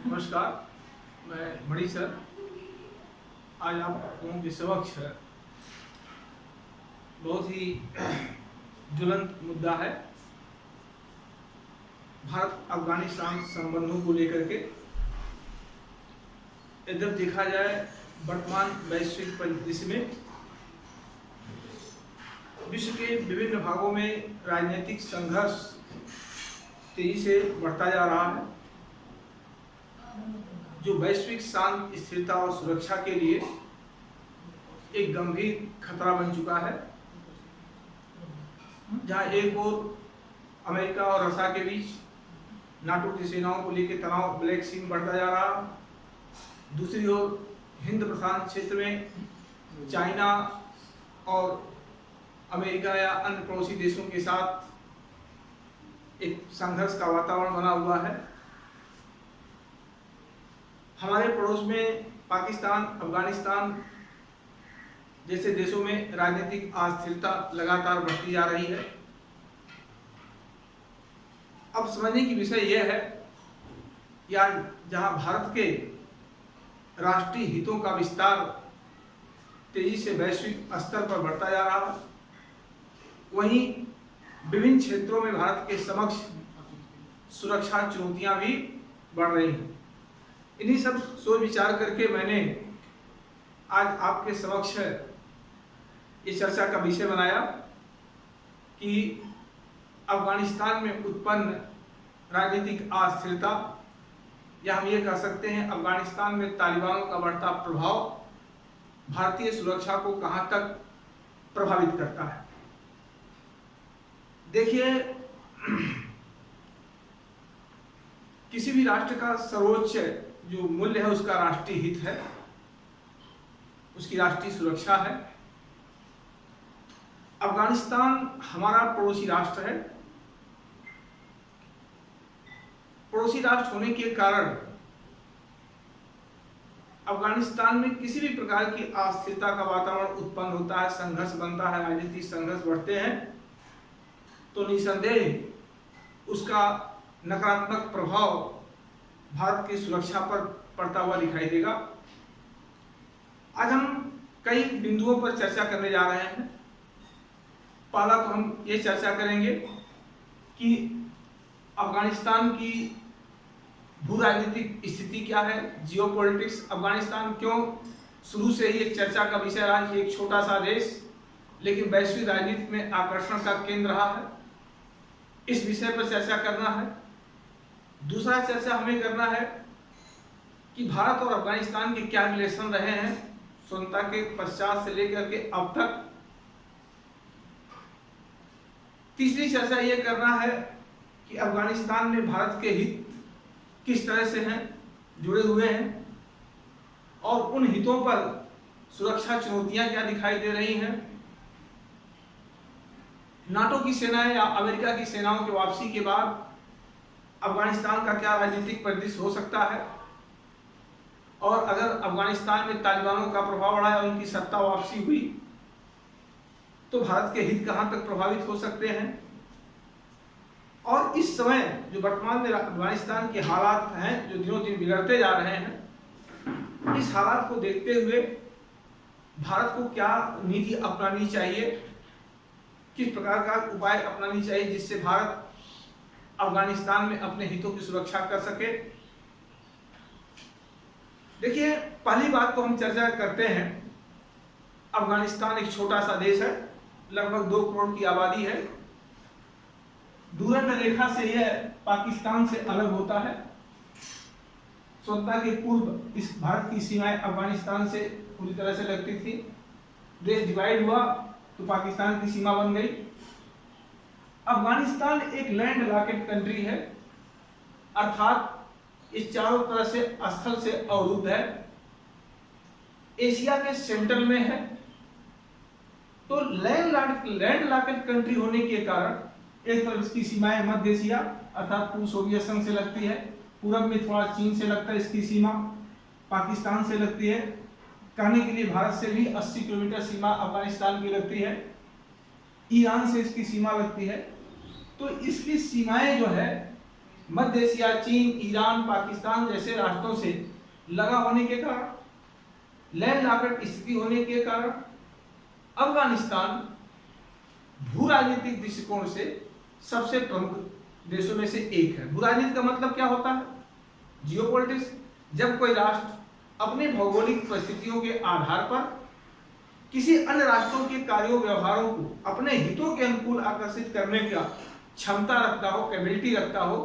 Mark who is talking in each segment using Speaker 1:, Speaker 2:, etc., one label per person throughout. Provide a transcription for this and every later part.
Speaker 1: नमस्कार, मैं मणि सर। आज आप लोगों के समक्ष बहुत ही ज्वलंत मुद्दा है भारत अफगानिस्तान संबंधों को लेकर के। इधर देखा जाए वर्तमान वैश्विक परिदृश्य में विश्व के विभिन्न भागों में राजनीतिक संघर्ष तेजी से बढ़ता जा रहा है, जो वैश्विक शांति, स्थिरता और सुरक्षा के लिए एक गंभीर खतरा बन चुका है। जहां एक ओर अमेरिका और रशिया के बीच नाटो की सेनाओं को लेकर तनाव ब्लैक सी में बढ़ता जा रहा, दूसरी ओर हिंद प्रशांत क्षेत्र में चाइना और अमेरिका या अन्य पड़ोसी देशों के साथ एक संघर्ष का वातावरण बना हुआ है। हमारे पड़ोस में पाकिस्तान, अफगानिस्तान जैसे देशों में राजनीतिक अस्थिरता लगातार बढ़ती जा रही है। अब समझने की विषय यह है या जहां भारत के राष्ट्रीय हितों का विस्तार तेजी से वैश्विक स्तर पर बढ़ता जा रहा है, वहीं विभिन्न क्षेत्रों में भारत के समक्ष सुरक्षा चुनौतियां भी बढ़ रही हैं। इन्हीं सब सोच विचार करके मैंने आज आपके समक्ष इस चर्चा का विषय बनाया कि अफगानिस्तान में उत्पन्न राजनीतिक अस्थिरता, या हम ये कह सकते हैं अफगानिस्तान में तालिबानों का बढ़ता प्रभाव भारतीय सुरक्षा को कहां तक प्रभावित करता है। देखिए, किसी भी राष्ट्र का सर्वोच्च जो मूल्य है उसका राष्ट्रीय हित है, उसकी राष्ट्रीय सुरक्षा है। अफगानिस्तान हमारा पड़ोसी राष्ट्र है। पड़ोसी राष्ट्र होने के कारण अफगानिस्तान में किसी भी प्रकार की अस्थिरता का वातावरण उत्पन्न होता है, संघर्ष बनता है, राजनीतिक संघर्ष बढ़ते हैं, तो निसंदेह उसका नकारात्मक प्रभाव भारत की सुरक्षा पर पड़ता हुआ दिखाई देगा। आज हम कई बिंदुओं पर चर्चा करने जा रहे हैं। पहला तो हम ये चर्चा करेंगे कि अफगानिस्तान की भू राजनीतिक स्थिति क्या है, जियोपॉलिटिक्स। अफगानिस्तान क्यों शुरू से ही एक चर्चा का विषय रहा कि एक छोटा सा देश लेकिन वैश्विक राजनीति में आकर्षण का केंद्र रहा है, इस विषय पर चर्चा करना है। दूसरा चर्चा हमें करना है कि भारत और अफगानिस्तान के क्या रिलेशन रहे हैं स्वतंत्रता के पश्चात से लेकर के अब तक। तीसरी चर्चा यह करना है कि अफगानिस्तान में भारत के हित किस तरह से हैं, जुड़े हुए हैं, और उन हितों पर सुरक्षा चुनौतियां क्या दिखाई दे रही हैं। नाटो की सेनाएं या अमेरिका की सेनाओं की वापसी के बाद अफगानिस्तान का क्या राजनीतिक परिदृश्य हो सकता है, और अगर अफगानिस्तान में तालिबानों का प्रभाव बढ़ा और उनकी सत्ता वापसी हुई तो भारत के हित कहां तक प्रभावित हो सकते हैं। और इस समय जो वर्तमान में अफगानिस्तान के हालात हैं, जो दिनों दिन बिगड़ते जा रहे हैं, इस हालात को देखते हुए भारत को क्या नीति अपनानी चाहिए, किस प्रकार का उपाय अपनानी चाहिए जिससे भारत अफगानिस्तान में अपने हितों की सुरक्षा कर सके। देखिए, पहली बात तो हम चर्चा करते हैं। अफगानिस्तान एक छोटा सा देश है, लगभग 2 करोड़ की आबादी है। दूरंत रेखा से यह पाकिस्तान से अलग होता है। स्वतंत्रता के पूर्व इस भारत की सीमाएं अफगानिस्तान से पूरी तरह से लगती थी। देश डिवाइड हुआ तो पाकिस्तान की सीमा बन गई। अफगानिस्तान एक लैंड लॉकेड कंट्री है, अर्थात इस चारों तरह से स्थल से अवरुद्ध है, एशिया के सेंटर में है। तो लैंड लॉकेड कंट्री होने के कारण एक तरफ इसकी सीमाएं मध्य एशिया अर्थात पूर्व सोवियत संघ से लगती है, पूरब में थोड़ा चीन से लगता है, इसकी सीमा पाकिस्तान से लगती है, कहने के लिए भारत से भी 80 किलोमीटर सीमा अफगानिस्तान की लगती है, ईरान से इसकी सीमा लगती है। तो इसकी सीमाएं जो है मध्य एशिया, चीन, ईरान, पाकिस्तान जैसे राष्ट्रों से लगा होने के कारण, लैंड लॉकेट स्थिति होने के कारण अफगानिस्तान भू राजनीतिक दृष्टिकोण से सबसे प्रमुख देशों में से एक है। भू राजनीति का मतलब क्या होता है? जियोपॉलिटिक्स। जब कोई राष्ट्र अपने भौगोलिक परिस्थितियों के आधार पर किसी अन्य राष्ट्रों के कार्यों व्यवहारों को अपने हितों के अनुकूल आकर्षित करने का क्षमता रखता हो, कैपेबिलिटी रखता हो,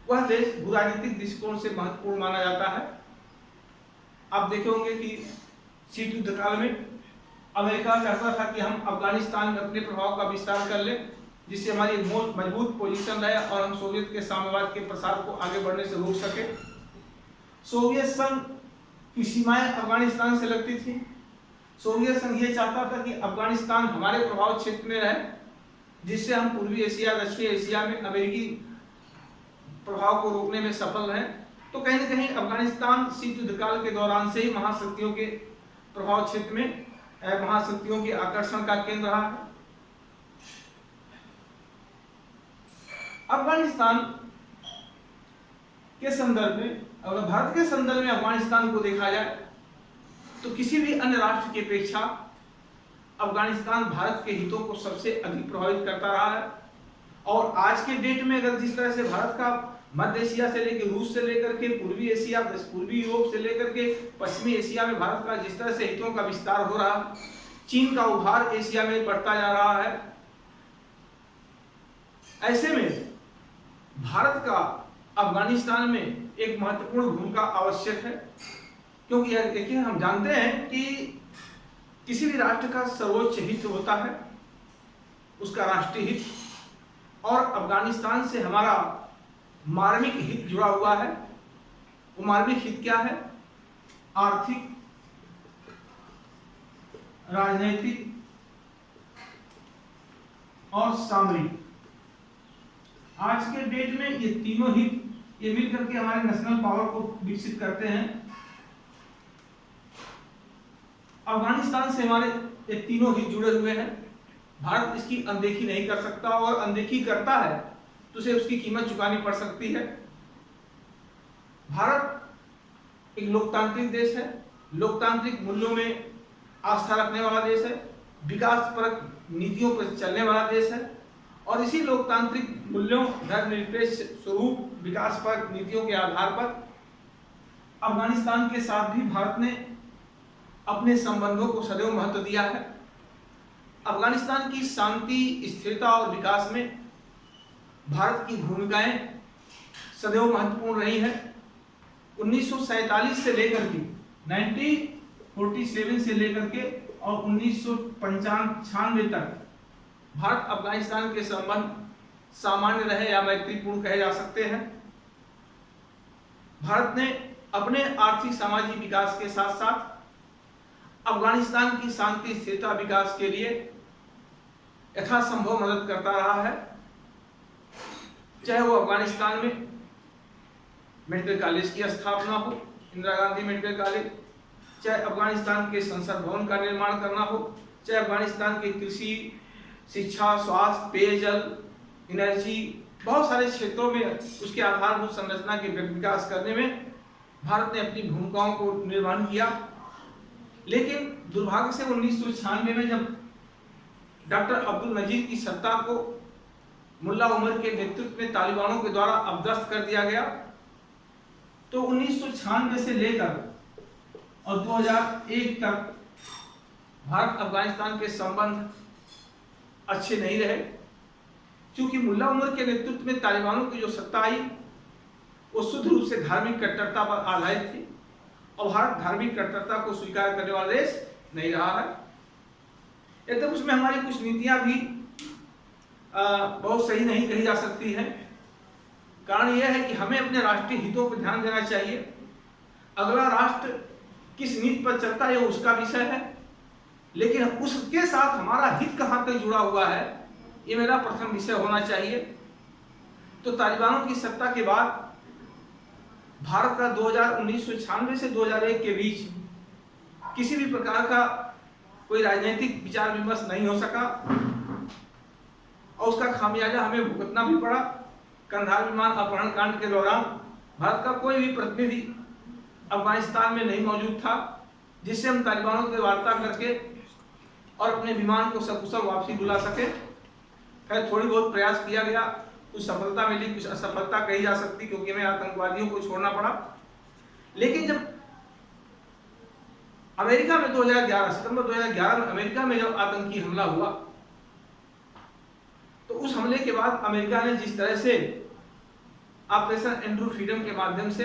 Speaker 1: वह देश भू राजनीतिक दृष्टिकोण से महत्वपूर्ण माना जाता है। आप देखे होंगे कि शीत युद्ध काल में अमेरिका चाहता था कि हम अफगानिस्तान में अपने प्रभाव का विस्तार कर लें, जिससे हमारी मजबूत पोजीशन रहे और हम सोवियत के साम्यवाद के प्रसार को आगे बढ़ने से रोक सके। सोवियत संघ की सीमाएं अफगानिस्तान से लगती थी। सोवियत संघ ये चाहता था कि अफगानिस्तान हमारे प्रभाव क्षेत्र में रहे, जिससे हम पूर्वी एशिया, दक्षिण एशिया में अमेरिकी प्रभाव को रोकने में सफल रहे। तो कहीं न कहीं अफगानिस्तान शीत युद्ध काल के दौरान से ही महाशक्तियों के प्रभाव क्षेत्र में, महाशक्तियों के आकर्षण का केंद्र रहा है। अफगानिस्तान के संदर्भ में, अगर भारत के संदर्भ में अफगानिस्तान को देखा जाए तो किसी भी अन्य राष्ट्र की अपेक्षा अफगानिस्तान भारत के हितों को सबसे अधिक प्रभावित करता रहा है। और आज के डेट में अगर जिस तरह से भारत का मध्य एशिया से लेकर रूस से लेकर के पूर्वी एशिया, पूर्वी यूरोप से लेकर के पश्चिमी एशिया में भारत का जिस तरह से हितों का विस्तार हो रहा है, चीन का उभार एशिया में बढ़ता जा रहा है, ऐसे में भारत का अफगानिस्तान में एक महत्वपूर्ण भूमिका आवश्यक है। क्योंकि देखिए, हम जानते हैं कि किसी भी राष्ट्र का सर्वोच्च हित होता है उसका राष्ट्रीय हित, और अफगानिस्तान से हमारा मार्मिक हित जुड़ा हुआ है। वो मार्मिक हित क्या है? आर्थिक, राजनीतिक और सामरिक। आज के डेट में ये तीनों हित ये मिलकर के हमारे नेशनल पावर को विकसित करते हैं। अफगानिस्तान से हमारे ये तीनों हित जुड़े हुए हैं। भारत इसकी अनदेखी नहीं कर सकता, और अनदेखी करता है तो उसे उसकी कीमत चुकानी पड़ सकती है। भारत एक लोकतांत्रिक देश है, लोकतांत्रिक मूल्यों में आस्था रखने वाला देश है, विकासपरक नीतियों पर चलने वाला देश है, और इसी लोकतांत्रिक मूल्यों, धर्मनिरपेक्ष स्वरूप, विकासपरक नीतियों के आधार पर अफगानिस्तान के साथ भी भारत ने अपने संबंधों को सदैव महत्व दिया है। अफगानिस्तान की शांति, स्थिरता और विकास में भारत की भूमिकाएं सदैव महत्वपूर्ण रही है। 1947 से लेकर के 1947 से लेकर के और 1995 तक भारत अफगानिस्तान के संबंध सामान्य रहे या मैत्रीपूर्ण कहे जा सकते हैं। भारत ने अपने आर्थिक सामाजिक विकास के साथ साथ अफगानिस्तान की शांति, स्थिरता, विकास के लिए यथासंभव मदद करता रहा है। चाहे वो अफगानिस्तान में मेडिकल कॉलेज की स्थापना हो, इंदिरा गांधी मेडिकल कॉलेज, चाहे अफगानिस्तान के संसद भवन का निर्माण करना हो, चाहे अफगानिस्तान के कृषि, शिक्षा, स्वास्थ्य, पेयजल, एनर्जी, बहुत सारे क्षेत्रों में उसके आधारभूत संरचना के विकास करने में भारत ने अपनी भूमिकाओं को निर्वहन किया। लेकिन दुर्भाग्य से 1996 में जब डॉक्टर अब्दुल नजीर की सत्ता को मुल्ला उमर के नेतृत्व में तालिबानों के द्वारा अपदस्थ कर दिया गया, तो 1996 से लेकर और 2001 तक भारत अफगानिस्तान के संबंध अच्छे नहीं रहे, क्योंकि मुल्ला उमर के नेतृत्व में तालिबानों की जो सत्ता आई वो शुद्ध रूप से धार्मिक कट्टरता पर आधारित थी, और भारत धार्मिक कट्टरता को स्वीकार करने वाला देश नहीं रहा है। एकदम उसमें हमारी कुछ नीतियां भी बहुत सही नहीं कही जा सकती हैं। कारण यह है कि हमें अपने राष्ट्रीय हितों पर ध्यान देना चाहिए। अगला राष्ट्र किस नीति पर चलता है उसका विषय है, लेकिन उसके साथ हमारा हित कहाँ तक जुड़ा हुआ है ये मेरा प्रथम विषय होना चाहिए। तो तालिबानों की सत्ता के बाद भारत का 1996 से 2001 के बीच किसी भी प्रकार का कोई राजनीतिक विचार विमर्श नहीं हो सका, और उसका खामियाजा हमें भुगतना भी पड़ा। कंधार विमान अपहरण कांड के दौरान भारत का कोई भी प्रतिनिधि अफगानिस्तान में नहीं मौजूद था, जिससे हम तालिबानों से वार्ता करके और अपने विमान को सकुशल वापसी बुला सके। खैर थोड़ी बहुत प्रयास किया गया, कुछ सफलता मिली, कुछ असफलता कही जा सकती, क्योंकि हमें आतंकवादियों को छोड़ना पड़ा। लेकिन जब अमेरिका में 2011 सितंबर 2011 में अमेरिका में जब आतंकी हमला हुआ, तो उस हमले के बाद अमेरिका ने जिस तरह से ऑपरेशन एंड्रू फ्रीडम के माध्यम से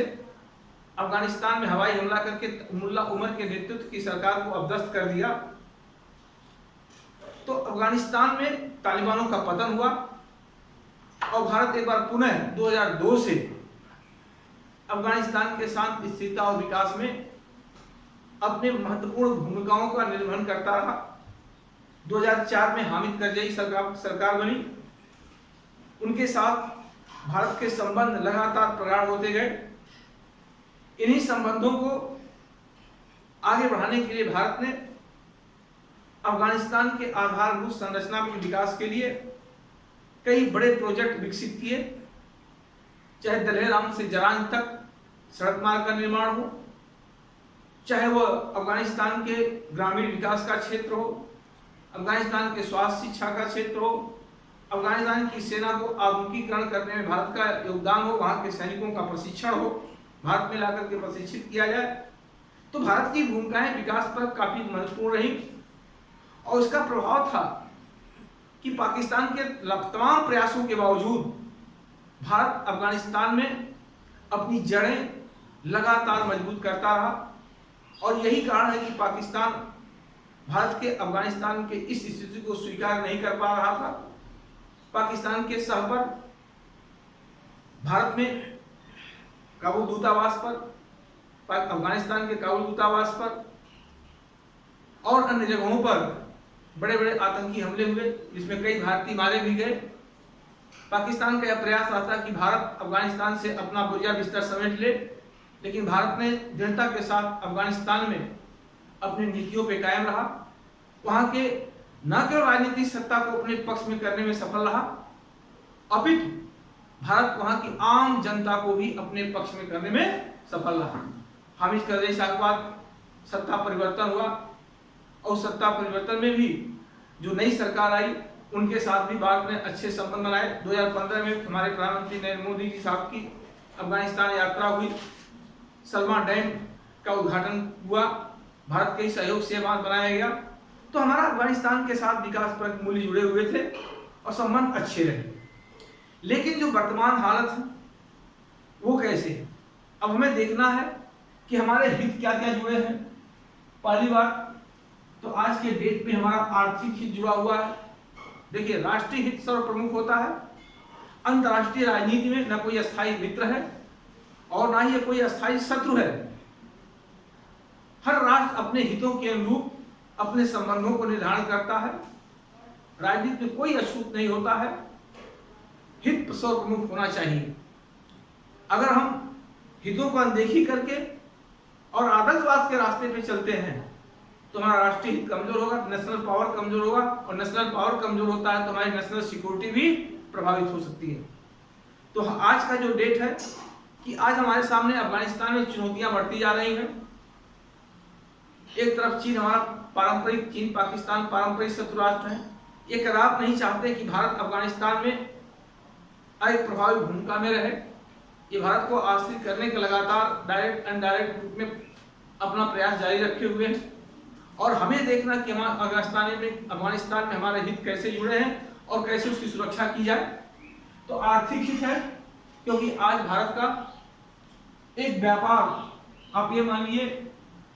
Speaker 1: अफगानिस्तान में हवाई हमला करके मुल्ला उमर के नेतृत्व की सरकार को अपदस्थ कर दिया, तो अफगानिस्तान में तालिबानों का पतन हुआ और भारत एक बार पुनः 2002 से अफगानिस्तान के शांति, स्थिरता और विकास में अपने महत्वपूर्ण भूमिकाओं का निर्वहन करता रहा। 2004 में हामिद करजई सरकार बनी, उनके साथ भारत के संबंध लगातार प्रगाढ़ होते गए। इन्हीं संबंधों को आगे बढ़ाने के लिए भारत ने अफगानिस्तान के आधारभूत संरचना के विकास के लिए कई बड़े प्रोजेक्ट विकसित किए, चाहे दलेराम से जरांज तक सड़क मार्ग का निर्माण हो, चाहे वह अफगानिस्तान के ग्रामीण विकास का क्षेत्र हो, अफगानिस्तान के स्वास्थ्य शिक्षा का क्षेत्र हो, अफगानिस्तान की सेना को आधुनिकीकरण करने में भारत का योगदान हो, वहां के सैनिकों का प्रशिक्षण हो, भारत में लाकर के प्रशिक्षित किया जाए। तो भारत की भूमिकाएं विकास पर काफी महत्वपूर्ण रही और इसका प्रभाव था कि पाकिस्तान के तमाम प्रयासों के बावजूद भारत अफगानिस्तान में अपनी जड़ें लगातार मजबूत करता रहा। और यही कारण है कि पाकिस्तान भारत के अफगानिस्तान के इस स्थिति को स्वीकार नहीं कर पा रहा था। पाकिस्तान के सह पर भारत में काबुल दूतावास पर, अफगानिस्तान के काबुल दूतावास पर और अन्य जगहों पर बड़े बड़े आतंकी हमले हुए, जिसमें कई भारतीय मारे भी गए। पाकिस्तान का यह प्रयास रहता कि भारत अफगानिस्तान से अपना बुर्जा बिस्तर समेट ले, लेकिन भारत ने दृढ़ता के साथ अफगानिस्तान में अपनी नीतियों पर कायम रहा। वहां के न केवल राजनीतिक सत्ता को अपने पक्ष में करने में सफल रहा, अपितु भारत वहां की आम जनता को भी अपने पक्ष में करने में सफल रहा। हामिद करजई साहब के बाद सत्ता परिवर्तन हुआ और सत्ता परिवर्तन में भी जो नई सरकार आई उनके साथ भी भारत ने अच्छे संबंध बनाए। 2015 में हमारे प्रधानमंत्री नरेंद्र मोदी जी साहब की अफगानिस्तान यात्रा हुई, सलमा डैम का उद्घाटन हुआ, भारत के सहयोग से बांध बनाया गया। तो हमारा अफगानिस्तान के साथ विकास पर मूल्य जुड़े हुए थे और संबंध अच्छे रहे। लेकिन जो वर्तमान हालत है वो कैसे है? अब हमें देखना है कि हमारे हित क्या क्या जुड़े हैं। पहली बात तो आज के डेट में हमारा आर्थिक हित जुड़ा हुआ है। देखिए, राष्ट्रीय हित सर्वप्रमुख होता है। अंतर्राष्ट्रीय राजनीति में न कोई अस्थायी मित्र है और ना ही कोई अस्थायी शत्रु है। हर राष्ट्र अपने हितों के अनुरूप अपने संबंधों को निर्धारण करता है। राजनीति में कोई अछूत नहीं होता है, हित सर्वप्रमुख होना चाहिए। अगर हम हितों को अनदेखी करके और आदर्शवाद के रास्ते पे चलते हैं तो हमारा राष्ट्रीय हित कमजोर होगा, नेशनल पावर कमजोर होगा, और नेशनल पावर कमजोर होता है तो हमारी नेशनल सिक्योरिटी भी प्रभावित हो सकती है। तो आज का जो डेट है कि आज हमारे सामने अफगानिस्तान में चुनौतियां बढ़ती जा रही हैं। एक तरफ चीन, हमारा पारंपरिक चीन पाकिस्तान पारंपरिक शत्रु राष्ट्र है। ये कदाप नहीं चाहते कि भारत अफगानिस्तान में एक प्रभावी भूमिका में रहे। ये भारत को आश्रित करने के लगातार डायरेक्ट इनडायरेक्ट रूप में अपना प्रयास जारी रखे हुए हैं। और हमें देखना कि अफगानिस्तान में हमारे हित कैसे जुड़े हैं और कैसे उसकी सुरक्षा की जाए। तो आर्थिक हित है, क्योंकि आज भारत का एक व्यापार, आप ये मानिए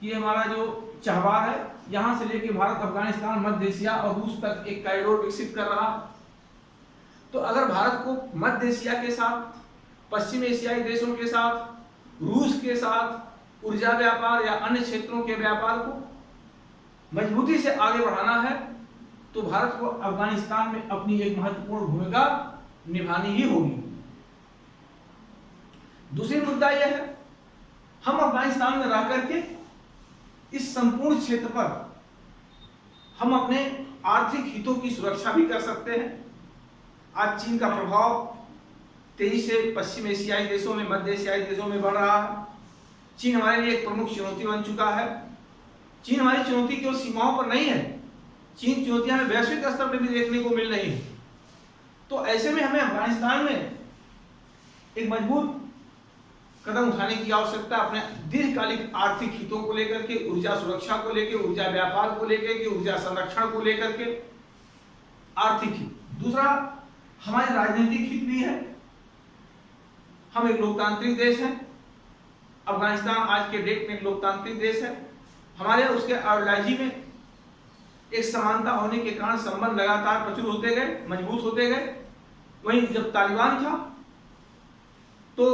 Speaker 1: कि हमारा जो चहबार है, यहाँ से लेके भारत अफगानिस्तान मध्य एशिया और रूस तक एक कॉरिडोर विकसित कर रहा है। तो अगर भारत को मध्य एशिया के साथ, पश्चिम एशियाई देशों के साथ, रूस के साथ ऊर्जा व्यापार या अन्य क्षेत्रों के व्यापार को मजबूती से आगे बढ़ाना है, तो भारत को अफगानिस्तान में अपनी एक महत्वपूर्ण भूमिका निभानी ही होगी। दूसरी मुद्दा यह है, हम अफगानिस्तान में रह करके इस संपूर्ण क्षेत्र पर हम अपने आर्थिक हितों की सुरक्षा भी कर सकते हैं। आज चीन का प्रभाव तेजी से पश्चिम एशियाई देशों में, मध्य एशियाई देशों में बढ़ रहा है। चीन हमारे लिए एक प्रमुख चुनौती बन चुका है। चीन हमारी चुनौती केवल सीमाओं पर नहीं है, चीन चुनौतियां हमें वैश्विक स्तर पर भी देखने को मिल रही है। तो ऐसे में हमें अफगानिस्तान में एक मजबूत कदम उठाने की आवश्यकता, अपने दीर्घकालिक आर्थिक हितों को लेकर के, ऊर्जा सुरक्षा को लेकर, ऊर्जा व्यापार को लेकर के, ऊर्जा संरक्षण को लेकर के, आर्थिक हित। दूसरा हमारे राजनीतिक हित भी है। हम एक लोकतांत्रिक देश है, अफगानिस्तान आज के डेट में एक लोकतांत्रिक देश है। हमारे उसके आइडियोलॉजी में एक समानता होने के कारण संबंध लगातार प्रचुर होते गए, मजबूत होते गए। वहीं जब तालिबान था तो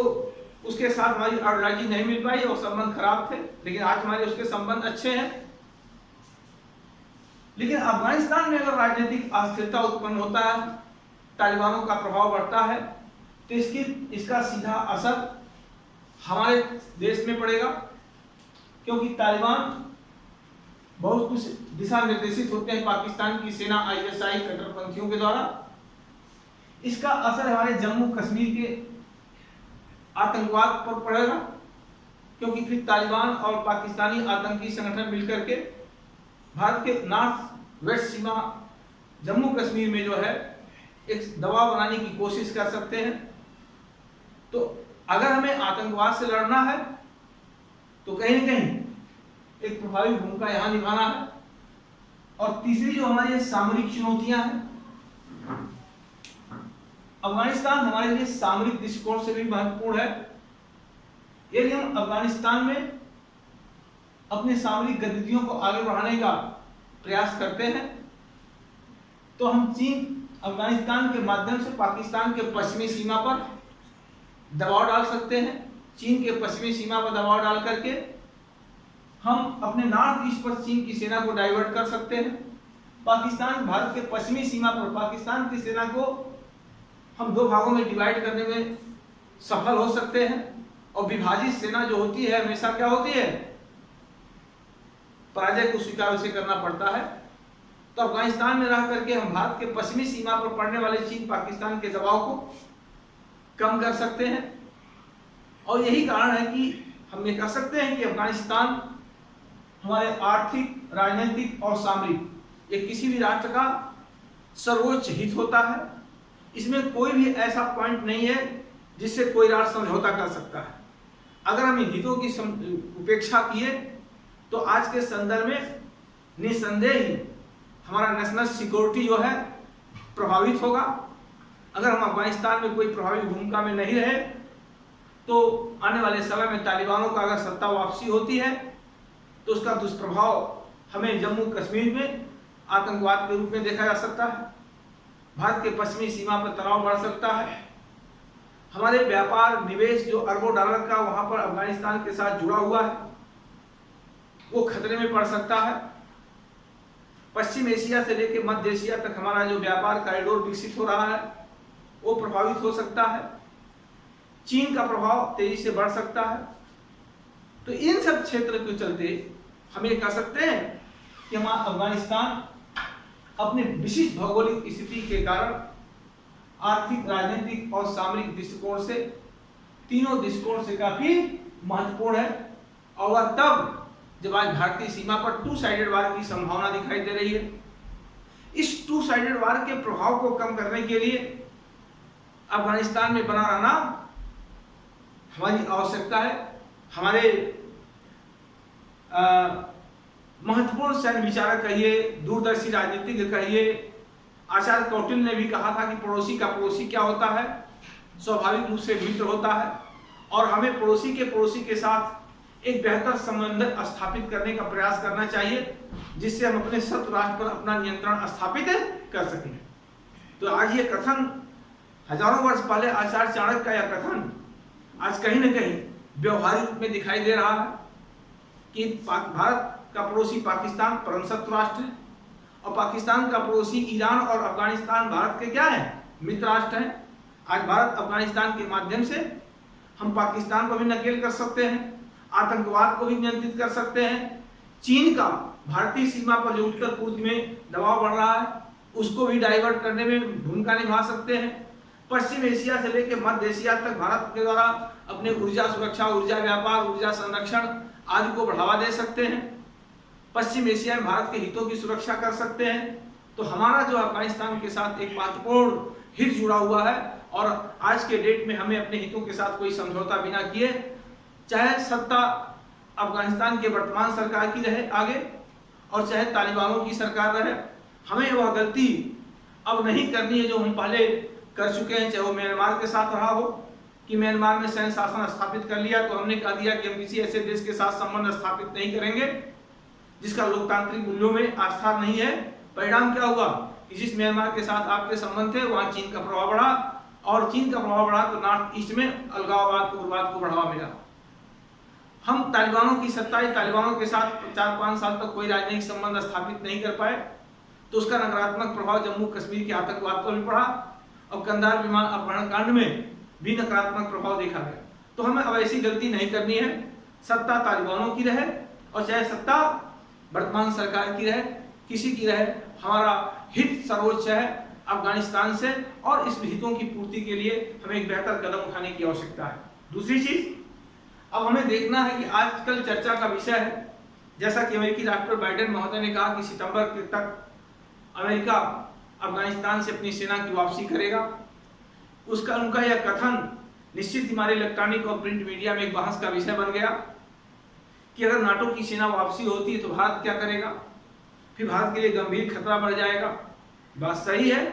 Speaker 1: उसके साथ हमारी आइडियोलॉजी नहीं मिल पाई और संबंध खराब थे, लेकिन आज हमारे उसके संबंध अच्छे हैं। लेकिन अफगानिस्तान में अगर राजनीतिक अस्थिरता उत्पन्न होता है, तालिबानों का प्रभाव बढ़ता है, तो इसका सीधा असर हमारे देश में पड़ेगा, क्योंकि तालिबान बहुत कुछ दिशा निर्देशित होते हैं पाकिस्तान की सेना, ISI कट्टरपंथियों के द्वारा। इसका असर हमारे जम्मू कश्मीर के आतंकवाद पर पड़ेगा, क्योंकि फिर तालिबान और पाकिस्तानी आतंकी संगठन मिलकर के भारत के नॉर्थ वेस्ट सीमा जम्मू कश्मीर में जो है एक दबाव बनाने की कोशिश कर सकते हैं। तो अगर हमें आतंकवाद से लड़ना है तो कहीं न कहीं एक प्रभावी भूमिका यहाँ निभाना है। और तीसरी जो हमारी सामरिक चुनौतियां हैं, अफगानिस्तान हमारे लिए सामरिक दृष्टिकोण से भी महत्वपूर्ण है। यदि हम अफगानिस्तान में अपने सामरिक गतिविधियों को आगे बढ़ाने का प्रयास करते हैं तो हम चीन अफगानिस्तान के माध्यम से पाकिस्तान के पश्चिमी सीमा पर दबाव डाल सकते हैं। चीन के पश्चिमी सीमा पर दबाव डाल करके हम अपने नॉर्थ ईस्ट पर चीन की सेना को डाइवर्ट कर सकते हैं। पाकिस्तान, भारत के पश्चिमी सीमा पर पाकिस्तान की सेना को हम दो भागों में डिवाइड करने में सफल हो सकते हैं। और विभाजित सेना जो होती है हमेशा क्या होती है, पराजय को स्वीकार उसे करना पड़ता है। तो अफगानिस्तान में रह करके हम भारत के पश्चिमी सीमा पर पड़ने वाले चीन पाकिस्तान के दबाव को कम कर सकते हैं। और यही कारण है कि हम ये कह सकते हैं कि अफगानिस्तान हमारे आर्थिक, राजनीतिक और सामरिक ये किसी भी राष्ट्र का सर्वोच्च हित होता है। इसमें कोई भी ऐसा पॉइंट नहीं है जिससे कोई राष्ट्र समझौता कर सकता है। अगर हम इन हितों की उपेक्षा किए तो आज के संदर्भ में निस्संदेह ही हमारा नेशनल सिक्योरिटी जो है प्रभावित होगा। अगर हम अफगानिस्तान में कोई प्रभावी भूमिका में नहीं रहे तो आने वाले समय में तालिबानों का अगर सत्ता वापसी होती है तो उसका दुष्प्रभाव हमें जम्मू कश्मीर में आतंकवाद के रूप में देखा जा सकता है। भारत के पश्चिमी सीमा पर तनाव बढ़ सकता है। हमारे व्यापार निवेश जो अरबों डॉलर का वहां पर अफगानिस्तान के साथ जुड़ा हुआ है वो खतरे में पड़ सकता है। पश्चिम एशिया से लेकर मध्य एशिया तक हमारा जो व्यापार कॉरिडोर विकसित हो रहा है वो प्रभावित हो सकता है। चीन का प्रभाव तेजी से बढ़ सकता है। तो इन सब क्षेत्र के चलते हम ये कह सकते हैं कि हमारा अफगानिस्तान अपने विशिष्ट भौगोलिक स्थिति के कारण आर्थिक, राजनीतिक और सामरिक दृष्टिकोण से, तीनों दृष्टिकोण से काफी महत्वपूर्ण है। और वह तब जब आज भारतीय सीमा पर टू साइडेड वार की संभावना दिखाई दे रही है। इस टू साइडेड वार के प्रभाव को कम करने के लिए अफगानिस्तान में बना रहना हमारी आवश्यकता है। हमारे महत्वपूर्ण सैन्य विचारक कहिए, दूरदर्शी राजनीतिज्ञ कहिए, आचार्य कौटिल्य ने भी कहा था कि पड़ोसी का पड़ोसी क्या होता है, स्वाभाविक रूप से मित्र होता है। और हमें पड़ोसी के साथ एक बेहतर संबंध स्थापित करने का प्रयास करना चाहिए, जिससे हम अपने शत्रु राष्ट्र पर अपना नियंत्रण स्थापित कर सकें। तो आज ये कथन, हजारों वर्ष पहले आचार्य चाणक्य का यह कथन आज कहीं न कहीं व्यवहारिक रूप में दिखाई दे रहा है कि भारत का पड़ोसी पाकिस्तान परम शत्रु राष्ट्र है और पाकिस्तान का पड़ोसी ईरान और अफगानिस्तान भारत के क्या है, मित्र राष्ट्र हैं। आज भारत अफगानिस्तान के माध्यम से हम पाकिस्तान को भी नकेल कर सकते हैं, आतंकवाद को भी नियंत्रित कर सकते हैं। चीन का भारतीय सीमा पर जो उत्तर पूर्व में दबाव बढ़ रहा है उसको भी डाइवर्ट करने में भूमिका निभा सकते हैं। पश्चिम एशिया से लेकर मध्य एशिया तक भारत के द्वारा अपने ऊर्जा सुरक्षा, ऊर्जा व्यापार, ऊर्जा संरक्षण आदि को बढ़ावा दे सकते हैं। पश्चिम एशिया में भारत के हितों की सुरक्षा कर सकते हैं। तो हमारा जो अफगानिस्तान के साथ एक महत्वपूर्ण हित जुड़ा हुआ है और आज के डेट में हमें अपने हितों के साथ कोई समझौता बिना किए, चाहे सत्ता अफगानिस्तान के वर्तमान सरकार की रहे आगे और चाहे तालिबानों की सरकार रहे, हमें वह गलती अब नहीं करनी है जो हम पहले कर चुके हैं। चाहे वो म्यांमार के साथ रहा हो कि म्यांमार में सैन्य शासन स्थापित कर लिया तो हमने कह दिया कि हम किसी ऐसे देश के साथ संबंध स्थापित नहीं करेंगे जिसका लोकतांत्रिक मूल्यों में आस्था नहीं है। परिणाम क्या हुआ कि जिस म्यांमार के साथ आपके संबंध थे वहां चीन का प्रभाव बढ़ा और चीन का प्रभाव बढ़ा तो नॉर्थ ईस्ट में अलगाववाद, उग्रवाद को बढ़ावा मिला। हम तालिबानों की सत्ता, तालिबानों के साथ 4-5 साल तक कोई राजनयिक संबंध स्थापित नहीं कर पाए तो उसका नकारात्मक प्रभाव जम्मू कश्मीर के आतंकवाद पर भी पड़ा और कंधार विमान अपहरण कांड में भी नकारात्मक प्रभाव देखा गया। तो हमें अब ऐसी गलती नहीं करनी है। सत्ता तालिबानों की रहे और चाहे सत्ता वर्तमान सरकार की रहे, किसी की रहे, हमारा हित सर्वोच्च है अफगानिस्तान से और इस हितों की पूर्ति के लिए हमें एक बेहतर कदम उठाने की आवश्यकता है। दूसरी चीज, अब हमें देखना है कि आजकल चर्चा का विषय है, जैसा कि अमेरिकी राष्ट्रपति बाइडेन महोदय ने कहा कि सितंबर तक अमेरिका अफगानिस्तान से अपनी सेना की वापसी करेगा। उनका यह कथन निश्चित हमारे इलेक्ट्रॉनिक और प्रिंट मीडिया में एक बहस का विषय बन गया कि अगर नाटो की सेना वापसी होती है तो भारत क्या करेगा, फिर भारत के लिए गंभीर खतरा बढ़ जाएगा। बात सही है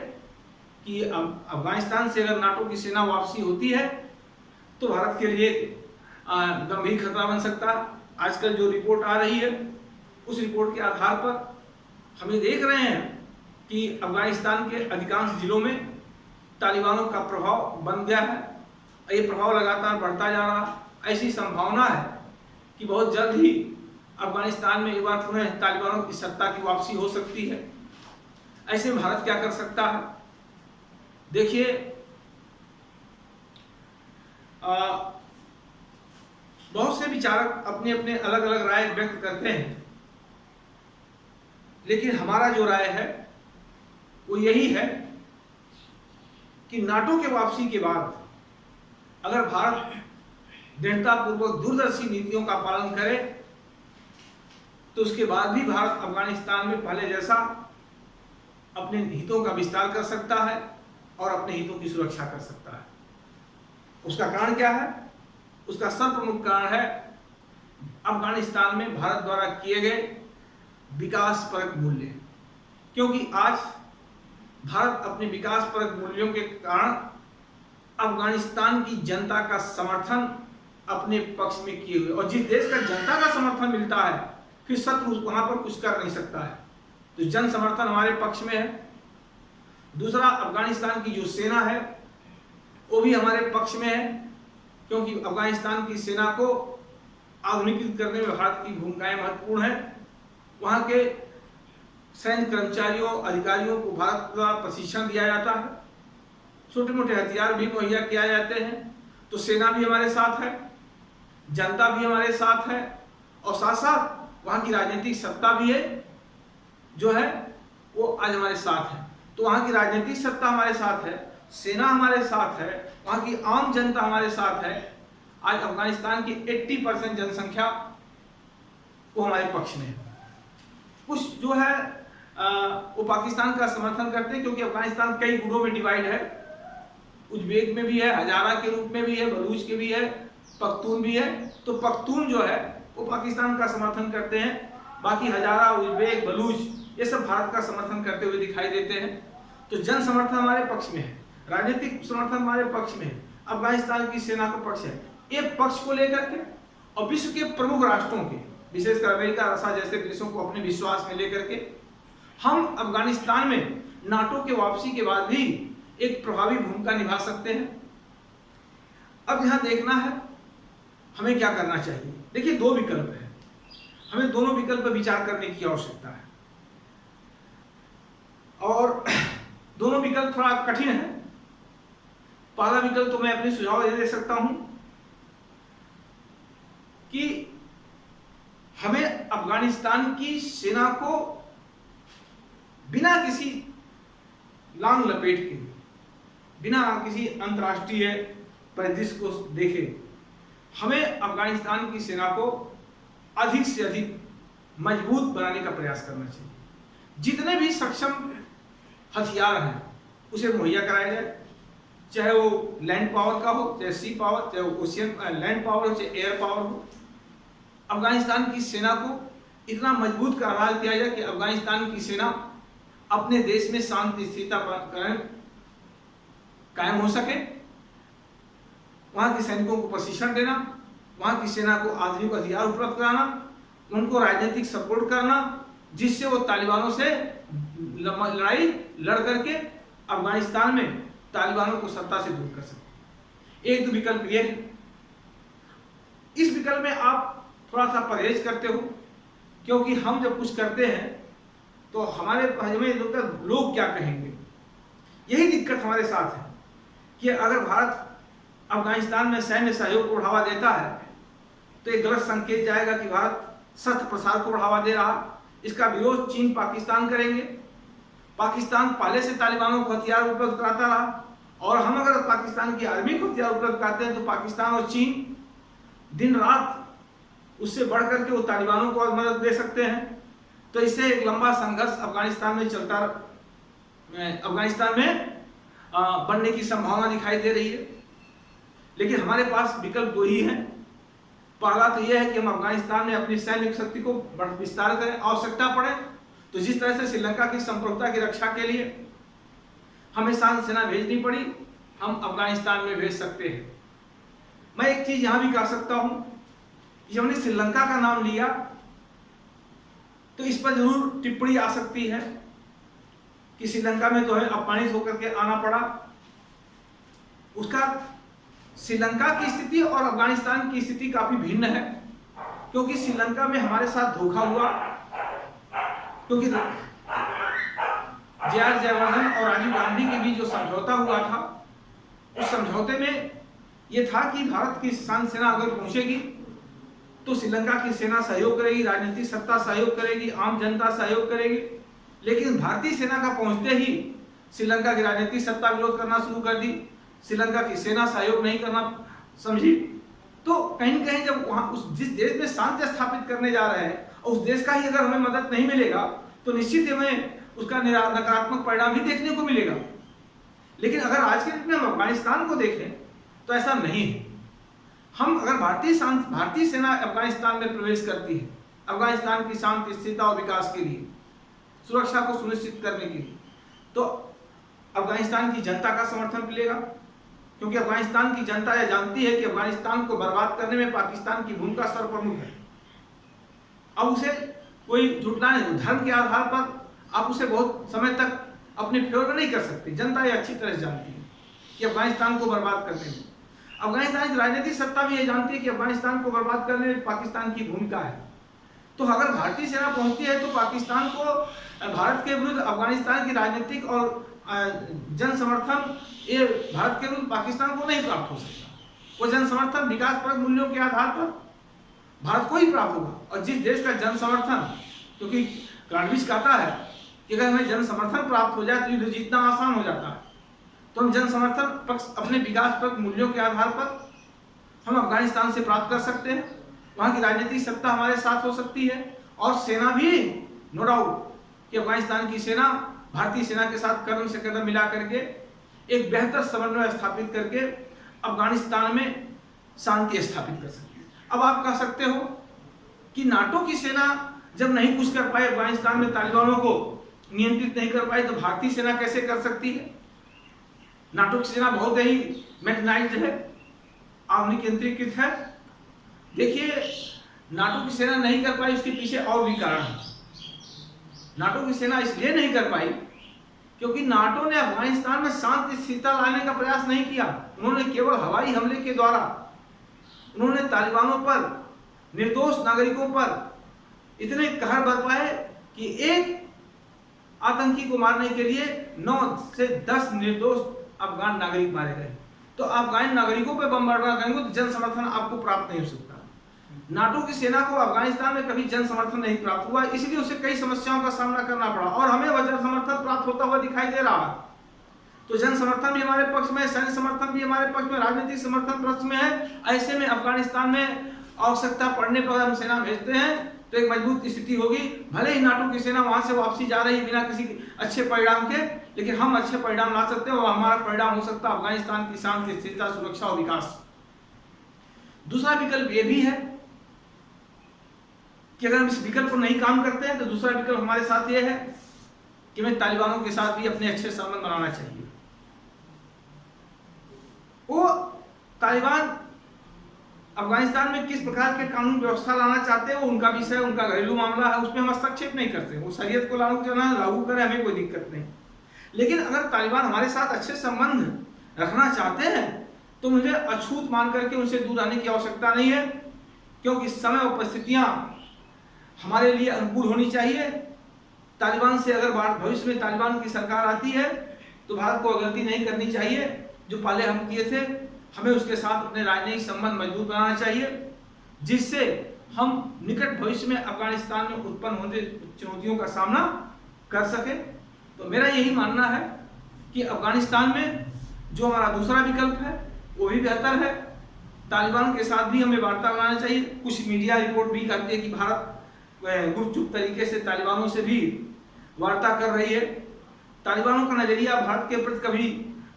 Speaker 1: कि अफगानिस्तान से अगर नाटो की सेना वापसी होती है तो भारत के लिए गंभीर खतरा बन सकता है। आजकल जो रिपोर्ट आ रही है उस रिपोर्ट के आधार पर हम ये देख रहे हैं कि अफगानिस्तान के अधिकांश जिलों में तालिबानों का प्रभाव बन गया है। ये प्रभाव लगातार बढ़ता जा रहा है। ऐसी संभावना है कि बहुत जल्द ही अफगानिस्तान में एक बार पुनः तालिबानों की सत्ता की वापसी हो सकती है। ऐसे में भारत क्या कर सकता है? देखिए, बहुत से विचारक अपने अपने अलग अलग राय व्यक्त करते हैं, लेकिन हमारा जो राय है वो यही है कि नाटो के वापसी के बाद अगर भारत दृढ़तापूर्वक दूरदर्शी नीतियों का पालन करे तो उसके बाद भी भारत अफगानिस्तान में पहले जैसा अपने हितों का विस्तार कर सकता है और अपने हितों की सुरक्षा कर सकता है। उसका कारण क्या है? उसका सर्वप्रमुख कारण है अफगानिस्तान में भारत द्वारा किए गए विकासपरक मूल्य। क्योंकि आज भारत अपने विकासपरक मूल्यों के कारण अफगानिस्तान की जनता का समर्थन अपने पक्ष में किए हुए, और जिस देश का जनता का समर्थन मिलता है फिर शत्रु वहां पर कुछ कर नहीं सकता है। तो जन समर्थन हमारे पक्ष में है। दूसरा, अफगानिस्तान की जो सेना है वो भी हमारे पक्ष में है, क्योंकि अफगानिस्तान की सेना को आधुनिकीकृत करने में भारत की भूमिकाएं महत्वपूर्ण है। वहां के सैन्य कर्मचारियों, अधिकारियों को भारत द्वारा प्रशिक्षण दिया जाता है, छोटे मोटे हथियार भी मुहैया किया जाते हैं। तो सेना भी हमारे साथ है, जनता भी हमारे साथ है और साथ साथ वहां की राजनीतिक सत्ता भी है जो है वो आज हमारे साथ है। तो वहां की राजनीतिक सत्ता हमारे साथ है, सेना हमारे साथ है, वहां की आम जनता हमारे साथ है। आज अफगानिस्तान की 80% जनसंख्या वो हमारे पक्ष में है। कुछ जो है वो पाकिस्तान का समर्थन करते हैं, क्योंकि अफगानिस्तान कई गुटों में डिवाइड है। उज्बेक में भी है, हजारा के रूप में भी है, बलूच के भी है, पख्तून भी है। तो पख्तून जो है वो पाकिस्तान का समर्थन करते हैं, बाकी हजारा, उज्बेक, बलूच ये सब भारत का समर्थन करते हुए दिखाई देते हैं। तो जन समर्थन हमारे पक्ष में है, राजनीतिक समर्थन हमारे पक्ष में है, अफगानिस्तान की सेना का पक्ष है। ये पक्ष को लेकर के और विश्व के प्रमुख राष्ट्रों के, विशेषकर अमेरिका, रसा जैसे देशों को अपने विश्वास में लेकर के हम अफगानिस्तान में नाटो के वापसी के बाद भी एक प्रभावी भूमिका निभा सकते हैं। अब यहां देखना है हमें क्या करना चाहिए। देखिए, दो विकल्प है, हमें दोनों विकल्प पर विचार करने की आवश्यकता है और दोनों विकल्प थोड़ा कठिन है। पहला विकल्प तो मैं अपनी सुझाव दे सकता हूं कि हमें अफगानिस्तान की सेना को बिना किसी लांग लपेट के बिना किसी अंतर्राष्ट्रीय परिदृश्य को देखे हमें अफगानिस्तान की सेना को अधिक से अधिक मजबूत बनाने का प्रयास करना चाहिए। जितने भी सक्षम हथियार हैं उसे मुहैया कराया जाए, चाहे वो लैंड पावर का हो, चाहे सी पावर, चाहे ओशियन लैंड पावर हो, चाहे एयर पावर हो। अफगानिस्तान की सेना को इतना मजबूत का आधार किया जाए कि अफगानिस्तान की सेना अपने देश में शांति स्थिरता कायम हो सके। वहां के सैनिकों को प्रशिक्षण देना, वहां की सेना को आधुनिक हथियार उपलब्ध कराना, उनको राजनीतिक सपोर्ट करना, जिससे वो तालिबानों से लड़ाई लड़ करके अफगानिस्तान में तालिबानों को सत्ता से दूर कर सके। एक तो विकल्प ये है। इस विकल्प में आप थोड़ा सा परहेज करते हो, क्योंकि हम जब कुछ करते हैं तो हमें लोग क्या कहेंगे, यही दिक्कत हमारे साथ है कि अगर भारत अफगानिस्तान में सैन्य सहयोग को बढ़ावा देता है तो एक गलत संकेत जाएगा कि भारत शस्त्र प्रसार को बढ़ावा दे रहा। इसका विरोध चीन पाकिस्तान करेंगे। पाकिस्तान पहले से तालिबानों को हथियार उपलब्ध कराता रहा, और हम अगर पाकिस्तान की आर्मी को हथियार उपलब्ध कराते हैं तो पाकिस्तान और चीन दिन रात उससे बढ़ करके वो तालिबानों को मदद दे सकते हैं। तो इससे एक लंबा संघर्ष अफगानिस्तान में बनने की संभावना दिखाई दे रही है। लेकिन हमारे पास विकल्प दो ही हैं। पहला तो यह है कि हम अफगानिस्तान में अपनी सैन्य शक्ति को विस्तार करें, आवश्यकता पड़े तो जिस तरह से श्रीलंका की संप्रभुता की रक्षा के लिए हमें शांत सेना भेजनी पड़ी, हम अफगानिस्तान में भेज सकते हैं। मैं एक चीज यहां भी कह सकता हूं, जब हमने श्रीलंका का नाम लिया तो इस पर जरूर टिप्पणी आ सकती है कि श्रीलंका में तो है अपमानित होकर के आना पड़ा। उसका श्रीलंका की स्थिति और अफगानिस्तान की स्थिति काफी भिन्न है, क्योंकि श्रीलंका में हमारे साथ धोखा हुआ, क्योंकि जे.आर. जयवर्धन और राजीव गांधी के बीच जो समझौता हुआ था, उस समझौते में यह था कि भारत की शांत सेना अगर पहुंचेगी तो श्रीलंका की सेना सहयोग करेगी, राजनीतिक सत्ता सहयोग करेगी, आम जनता सहयोग करेगी। लेकिन भारतीय सेना का पहुंचते ही श्रीलंका की राजनीतिक सत्ता विरोध करना शुरू कर दी, श्रीलंका की सेना सहयोग नहीं करना समझी। तो कहीं न कहीं जब वहां जिस देश में शांति स्थापित करने जा रहे हैं और उस देश का ही अगर हमें मदद नहीं मिलेगा तो निश्चित ही हमें उसका नकारात्मक परिणाम भी देखने को मिलेगा। लेकिन अगर आज के दिन में हम अफगानिस्तान को देखें तो ऐसा नहीं है। हम अगर भारतीय सेना अफगानिस्तान में प्रवेश करती है अफगानिस्तान की शांति स्थिरता और विकास के लिए, सुरक्षा को सुनिश्चित करने के लिए, तो अफगानिस्तान की जनता का समर्थन मिलेगा, क्योंकि अफगानिस्तान की जनता यह जानती है कि अफगानिस्तान को बर्बाद करने में पाकिस्तान की भूमिका सर्वप्रमुख है। अब उसे कोई झुटला नहीं, धर्म के आधार पर आप उसे बहुत समय तक अपने फेवर में नहीं कर सकते। जनता ये अच्छी तरह से जानती है कि अफगानिस्तान को बर्बाद करने में, अफगानिस्तान की राजनीतिक सत्ता भी ये जानती है कि अफगानिस्तान को बर्बाद करने में पाकिस्तान की भूमिका है। तो अगर भारतीय सेना पहुंचती है तो पाकिस्तान को भारत के विरुद्ध अफगानिस्तान की राजनीतिक और जन समर्थन ये भारत के विरुद्ध पाकिस्तान को नहीं प्राप्त हो सकता। वो जन समर्थन विकासपरक मूल्यों के आधार पर भारत को ही प्राप्त होगा। और जिस देश का जन समर्थन, क्योंकि कार्डविच कहता है कि अगर हमें जन समर्थन प्राप्त हो जाए तो युद्ध जीतना आसान हो जाता है, तो हम जन समर्थन पक्ष अपने विकासपरक मूल्यों के आधार पर हम अफगानिस्तान से प्राप्त कर सकते हैं। वहाँ की राजनीतिक सत्ता हमारे साथ हो सकती है और सेना भी, नो डाउट कि अफगानिस्तान की सेना भारतीय सेना के साथ कदम से कदम मिला करके एक बेहतर समन्वय स्थापित करके अफगानिस्तान में शांति स्थापित कर सकती है। अब आप कह सकते हो कि नाटो की सेना जब नहीं कुछ कर पाई, अफगानिस्तान में तालिबानों को नियंत्रित नहीं कर पाई, तो भारतीय सेना कैसे कर सकती है? नाटो की सेना बहुत ही मैकेनाइज्ड है, आधुनिक यंत्रीकृत है। देखिए, नाटो की सेना नहीं कर पाई, उसके पीछे और भी कारण है। नाटो की सेना इसलिए नहीं कर पाई क्योंकि नाटो ने अफगानिस्तान में शांति स्थिरता लाने का प्रयास नहीं किया। उन्होंने केवल हवाई हमले के द्वारा उन्होंने तालिबानों पर, निर्दोष नागरिकों पर इतने कहर बरपाए कि एक आतंकी को मारने के लिए 9 से 10 निर्दोष अफगान नागरिक मारे गए। तो अफगान नागरिकों पर बमबार्डमेंट करेंगे तो जन समर्थन आपको प्राप्त नहीं हो सकता। नाटो की सेना को अफगानिस्तान में कभी जन समर्थन नहीं प्राप्त हुआ, इसलिए उसे कई समस्याओं का सामना करना पड़ा और हमें वह जन समर्थन प्राप्त होता हुआ दिखाई दे रहा है। तो जन समर्थन भी हमारे पक्ष में है, सैन्य समर्थन भी हमारे पक्ष में, राजनीतिक समर्थन पक्ष में है। ऐसे में अफगानिस्तान में आवश्यकता पड़ने पर हम सेना भेजते हैं तो एक मजबूत स्थिति होगी। भले ही नाटो की सेना वहां से वापसी जा रही है बिना किसी अच्छे परिणाम के, लेकिन हम अच्छे परिणाम ला सकते हैं और हमारा परिणाम हो सकता है अफगानिस्तान की शांति, स्थिरता, सुरक्षा और विकास। दूसरा विकल्प यह भी है कि अगर हम इस विकल्प पर नहीं काम करते हैं तो दूसरा विकल्प हमारे साथ यह है कि हमें तालिबानों के साथ भी अपने अच्छे संबंध बनाना चाहिए। वो तालिबान अफगानिस्तान में किस प्रकार के कानून व्यवस्था लाना चाहते हैं वो उनका विषय, उनका घरेलू मामला है, उसमें हम हस्तक्षेप नहीं करते। वो शरीयत को लागू करें, हमें कोई दिक्कत नहीं। लेकिन अगर तालिबान हमारे साथ अच्छे संबंध रखना चाहते हैं तो मुझे अछूत मान करके उनसे दूर रहने की आवश्यकता नहीं है, क्योंकि समय और परिस्थितियां हमारे लिए अनुकूल होनी चाहिए। तालिबान से अगर भविष्य में तालिबान की सरकार आती है तो भारत को गलती नहीं करनी चाहिए जो पहले हम किए थे। हमें उसके साथ अपने राजनयिक संबंध मजबूत बनाना चाहिए, जिससे हम निकट भविष्य में अफगानिस्तान में उत्पन्न होने चुनौतियों का सामना कर सके। तो मेरा यही मानना है कि अफगानिस्तान में जो हमारा दूसरा विकल्प है वो भी बेहतर है। तालिबान के साथ भी हमें वार्ता बनाना चाहिए। कुछ मीडिया रिपोर्ट भी कहती है कि भारत गुपचुप तरीके से तालिबानों से भी वार्ता कर रही है। तालिबानों का नजरिया भारत के प्रति कभी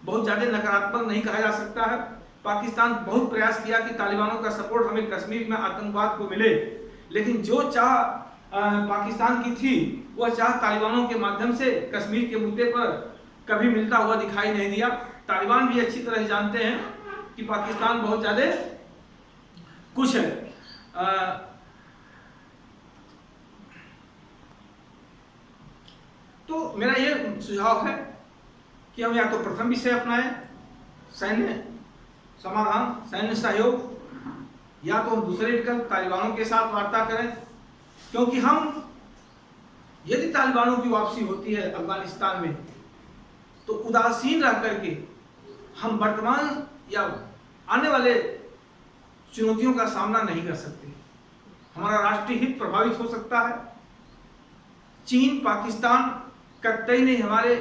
Speaker 1: बहुत ज्यादा नकारात्मक नहीं कहा जा सकता है। पाकिस्तान बहुत प्रयास किया कि तालिबानों का सपोर्ट हमें कश्मीर में आतंकवाद को मिले, लेकिन जो चाह पाकिस्तान की थी वह चाह तालिबानों के माध्यम से कश्मीर के मुद्दे पर कभी मिलता हुआ दिखाई नहीं दिया। तालिबान भी अच्छी तरह जानते हैं कि पाकिस्तान बहुत ज्यादा कुछ है। तो मेरा ये सुझाव है कि हम या तो प्रथम विषय अपनाएं, सैन्य समाधान, सैन्य सहयोग, या तो हम दूसरे विकल्प तालिबानों के साथ वार्ता करें। क्योंकि हम यदि तालिबानों की वापसी होती है अफगानिस्तान में तो उदासीन रह करके हम वर्तमान या आने वाले चुनौतियों का सामना नहीं कर सकते। हमारा राष्ट्रीय हित प्रभावित हो सकता है। चीन, पाकिस्तान कतई नहीं हमारे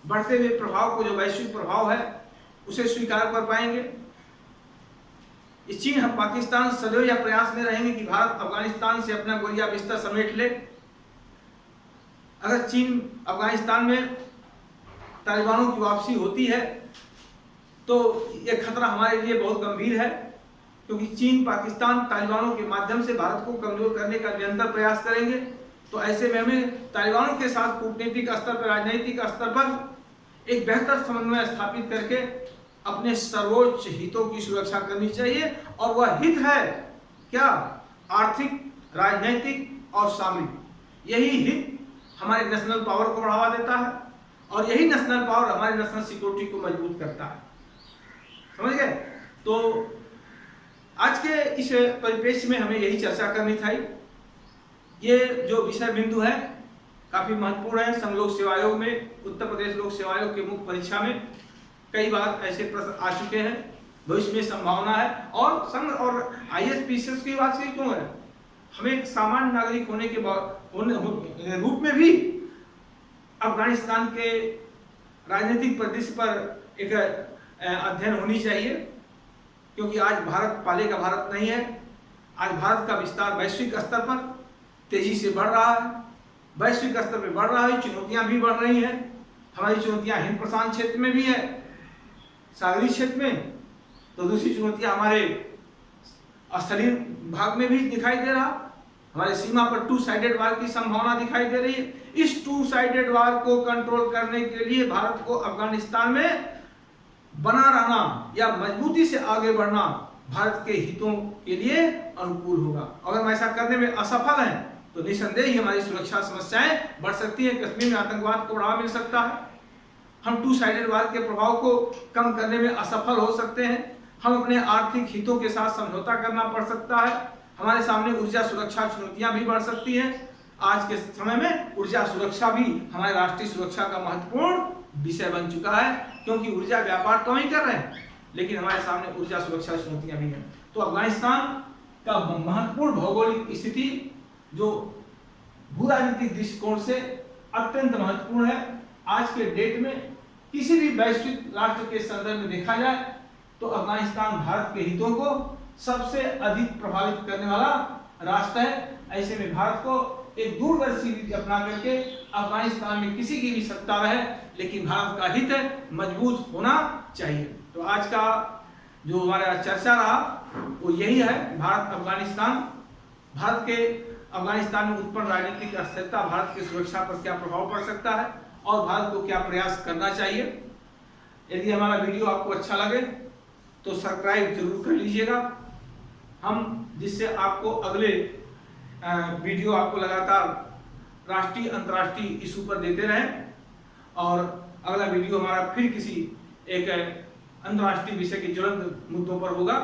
Speaker 1: बढ़ते हुए प्रभाव को, जो वैश्विक प्रभाव है, उसे स्वीकार कर पाएंगे। इस चीन हम पाकिस्तान सदैव यह प्रयास में रहेंगे कि भारत अफगानिस्तान से अपना गोलियां बिस्तर समेट ले। अगर चीन अफगानिस्तान में तालिबानों की वापसी होती है तो यह खतरा हमारे लिए बहुत गंभीर है, क्योंकि चीन, पाकिस्तान तालिबानों के माध्यम से भारत को कमजोर करने का निरंतर प्रयास करेंगे। तो ऐसे में हमें तालिबानों के साथ कूटनीतिक स्तर पर, राजनीतिक स्तर पर एक बेहतर समन्वय स्थापित करके अपने सर्वोच्च हितों की सुरक्षा करनी चाहिए। और वह हित है क्या? आर्थिक, राजनीतिक और सामरिक। यही हित हमारे नेशनल पावर को बढ़ावा देता है और यही नेशनल पावर हमारे नेशनल सिक्योरिटी को मजबूत करता है। समझ गए? तो आज के इस परिप्रेक्ष्य में हमें यही चर्चा करनी थी। ये जो विषय बिंदु है काफी महत्वपूर्ण है। संघ लोक सेवा आयोग में, उत्तर प्रदेश लोक सेवा आयोग के मुख्य परीक्षा में कई बार ऐसे प्रश्न आ चुके हैं। भविष्य में संभावना है। और संघ और IAS PCS की बात से क्यों है, हमें एक सामान्य नागरिक होने के रूप में भी अफगानिस्तान के राजनीतिक परिदृश्य पर एक अध्ययन होनी चाहिए, क्योंकि आज भारत पहले का भारत नहीं है। आज भारत का विस्तार वैश्विक स्तर पर तेजी से बढ़ रहा है। वैश्विक स्तर पर बढ़ रहा है, चुनौतियां भी बढ़ रही हैं। हमारी चुनौतियां हिंद प्रशांत क्षेत्र में भी है, सागरीय क्षेत्र में, तो दूसरी चुनौतियां हमारे स्थलीय भाग में भी दिखाई दे रहा। हमारे सीमा पर 2 साइडेड वार की संभावना दिखाई दे रही है। इस 2 साइडेड वार को कंट्रोल करने के लिए भारत को अफगानिस्तान में बना रहना या मजबूती से आगे बढ़ना भारत के हितों के लिए अनुकूल होगा। अगर हम ऐसा करने में असफल हैं तो निसंदेह ही हमारी सुरक्षा समस्याएं बढ़ सकती हैं। कश्मीर में आतंकवाद को बढ़ावा मिल सकता है। हम 2 साइडेड वार के प्रभाव को कम करने में असफल हो सकते हैं। हम अपने आर्थिक हितों के साथ समझौता करना पड़ सकता है। हमारे सामने ऊर्जा सुरक्षा चुनौतियां भी बढ़ सकती हैं। आज के समय में ऊर्जा सुरक्षा भी हमारे राष्ट्रीय सुरक्षा का महत्वपूर्ण विषय बन चुका है, क्योंकि ऊर्जा व्यापार तो ही कर रहे हैं, लेकिन हमारे सामने ऊर्जा सुरक्षा चुनौतियां भी हैं। तो अफगानिस्तान का महत्वपूर्ण भौगोलिक स्थिति जो भू राजनीतिक दृष्टिकोण से अत्यंत महत्वपूर्ण है। आज के डेट में किसी भी वैश्विक राष्ट्र के संदर्भ में देखा जाए तो अफगानिस्तान भारत के हितों को सबसे अधिक प्रभावित करने वाला राष्ट्र है। ऐसे में भारत को एक दूरदर्शी नीति अपना करके अफगानिस्तान में किसी की भी सत्ता रहे, लेकिन भारत का हित मजबूत होना चाहिए। तो आज का जो हमारा चर्चा रहा वो यही है, भारत के अफगानिस्तान में उत्पन्न राजनीतिक अस्थिरता भारत की सुरक्षा पर क्या प्रभाव पड़ सकता है और भारत को क्या प्रयास करना चाहिए। यदि हमारा वीडियो आपको अच्छा लगे तो सब्सक्राइब जरूर कर लीजिएगा, हम जिससे आपको अगले वीडियो आपको लगातार राष्ट्रीय अंतर्राष्ट्रीय इशू पर देते रहें। और अगला वीडियो हमारा फिर किसी एक अंतर्राष्ट्रीय विषय के ज्वलंत मुद्दों पर होगा।